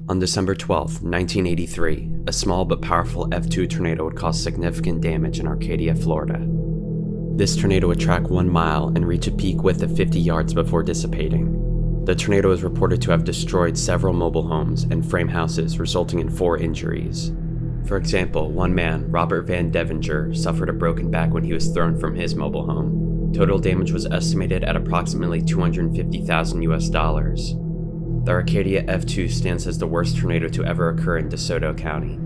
On December 12, 1983, a small but powerful F2 tornado would cause significant damage in Arcadia, Florida. This tornado would track 1 mile and reach a peak width of 50 yards before dissipating. The tornado is reported to have destroyed several mobile homes and frame houses, resulting in 4 injuries. For example, one man, Robert Van Devinger, suffered a broken back when he was thrown from his mobile home. Total damage was estimated at approximately $250,000 US. The Arcadia F2 stands as the worst tornado to ever occur in DeSoto County.